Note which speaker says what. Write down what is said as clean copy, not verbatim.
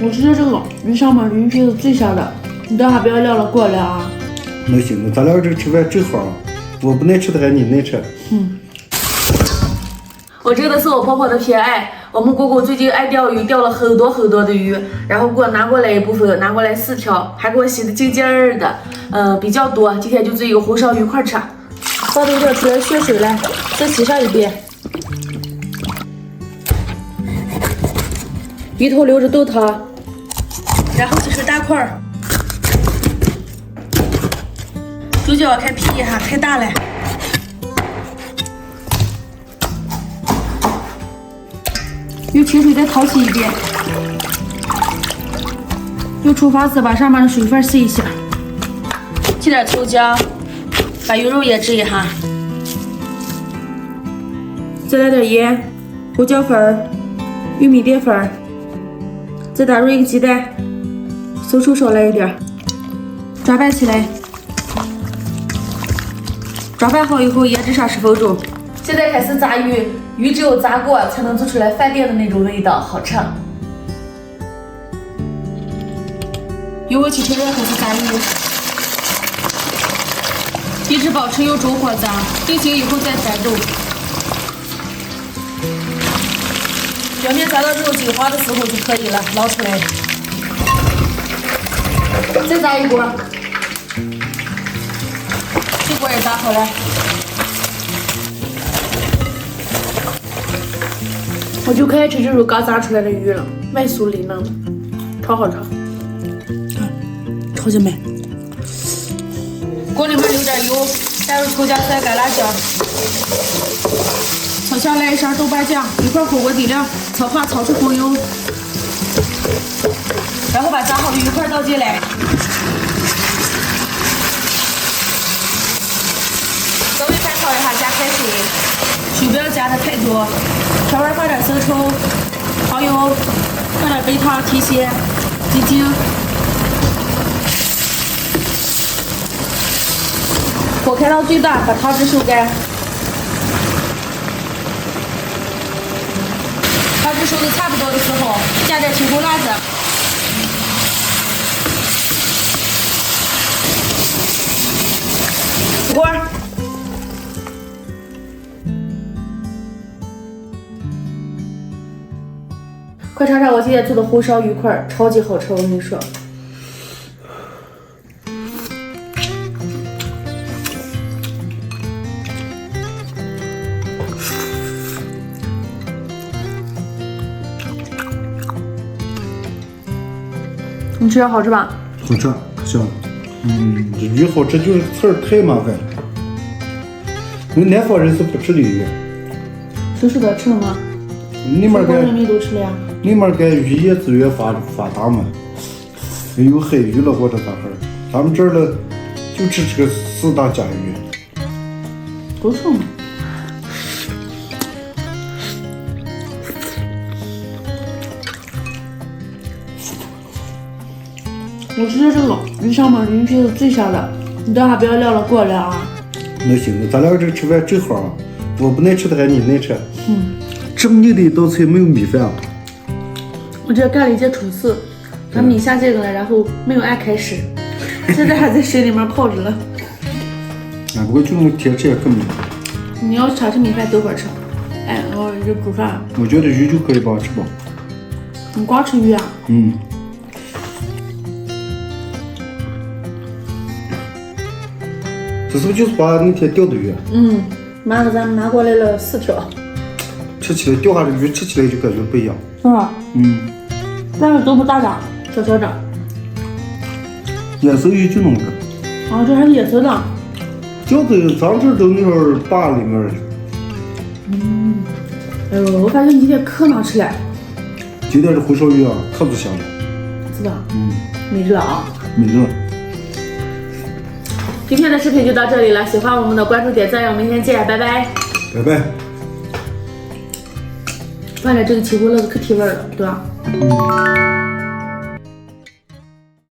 Speaker 1: 我觉得这个鱼上面鱼皮是最香的，你等下不要晾了，给我晾啊。
Speaker 2: 那行，那咱俩这吃饭正好，我不能吃的还你能吃。
Speaker 1: 我这个是我婆婆的偏爱，我们姑姑最近爱钓鱼，钓了很多很多的鱼，然后给我拿过来一部分，拿过来4条，还给我洗的净净儿的，比较多。今天就这一个红烧鱼块吃，倒有点出来血水来，再洗上一遍。鱼头留着炖汤，然后就是大块儿。猪脚开皮一下，太大了。用清水再淘洗一遍，用厨房纸把上面的水分吸一下，挤点葱姜，把鱼肉腌制一下，再来点盐、胡椒粉、玉米淀粉，再打入1个鸡蛋，生抽少来一点，抓拌起来。抓拌好以后腌制上10分钟。现在开始炸鱼，鱼只有炸过才能做出来饭店的那种味道，好吃。油温起挺热，开始炸鱼，一直保持用中火炸，定型以后再翻动。表面炸到这种金黄的时候就可以了，捞出来。再炸一锅，这锅也炸好了。我就可爱吃这种刚炸出来的鱼了，外酥里嫩的，超好吃。同学们，锅里面留点油，加入葱姜蒜、干辣椒，炒香来1勺豆瓣酱，一块火锅底料，炒化炒出红油，然后把炸好的鱼块倒进来，稍微翻炒一下，加开水，水不要加的太多。调味放点生抽、蚝油，放点白糖提鲜、鸡精，火开到最大，把汤汁收干。汤汁收的差不多的时候，加点青红辣子，锅。快尝尝我今天做的红烧鱼块，超级好吃，我跟你说。你吃着好吃吧？
Speaker 2: 好吃，香。这鱼好吃，就是刺儿太麻烦了。我们南方人是不吃的鱼。
Speaker 1: 叔叔的吃了吗？
Speaker 2: 你们
Speaker 1: 人民都吃了呀。
Speaker 2: 你们该渔业资源发达嘛？有海鱼了或者咋回事？咱们这儿了就吃这个4大家鱼。
Speaker 1: 不错嘛。我觉得这个鱼上面鱼皮是最香的，你等下不要晾了，给我晾啊。
Speaker 2: 那行，那咱俩这吃饭正好，我不能吃的还你能吃。这么硬的一道菜没有米饭啊？
Speaker 1: 我这干了一件蠢事，把米下这个了，然后没有按开始，现在还在水里面泡着了。
Speaker 2: 不过这种天吃也可美。
Speaker 1: 你要想吃米饭，等会儿吃。哎，我这煮饭。
Speaker 2: 我觉得鱼就可以吧，吃饱。
Speaker 1: 你光吃鱼啊？
Speaker 2: 这是不是就是把那天钓的鱼？
Speaker 1: 妈给咱们拿过来了4条。
Speaker 2: 吃起来钓下的鱼吃起来就感觉不一样。
Speaker 1: 是吧？但是都不大长，小小长。
Speaker 2: 野生鱼就那么个。
Speaker 1: 啊，这还是野生的。
Speaker 2: 钓的咱这都那种坝里面。
Speaker 1: 哎呦，我发现你今天可能吃了。
Speaker 2: 今天这红烧鱼啊，可不香了。
Speaker 1: 是吧？没热啊。
Speaker 2: 没热。
Speaker 1: 今天的视频就到这里了，喜欢我们的关注点赞，我们明天见，拜拜。
Speaker 2: 拜拜。
Speaker 1: 放点这个起锅乐子可提味了，对吧？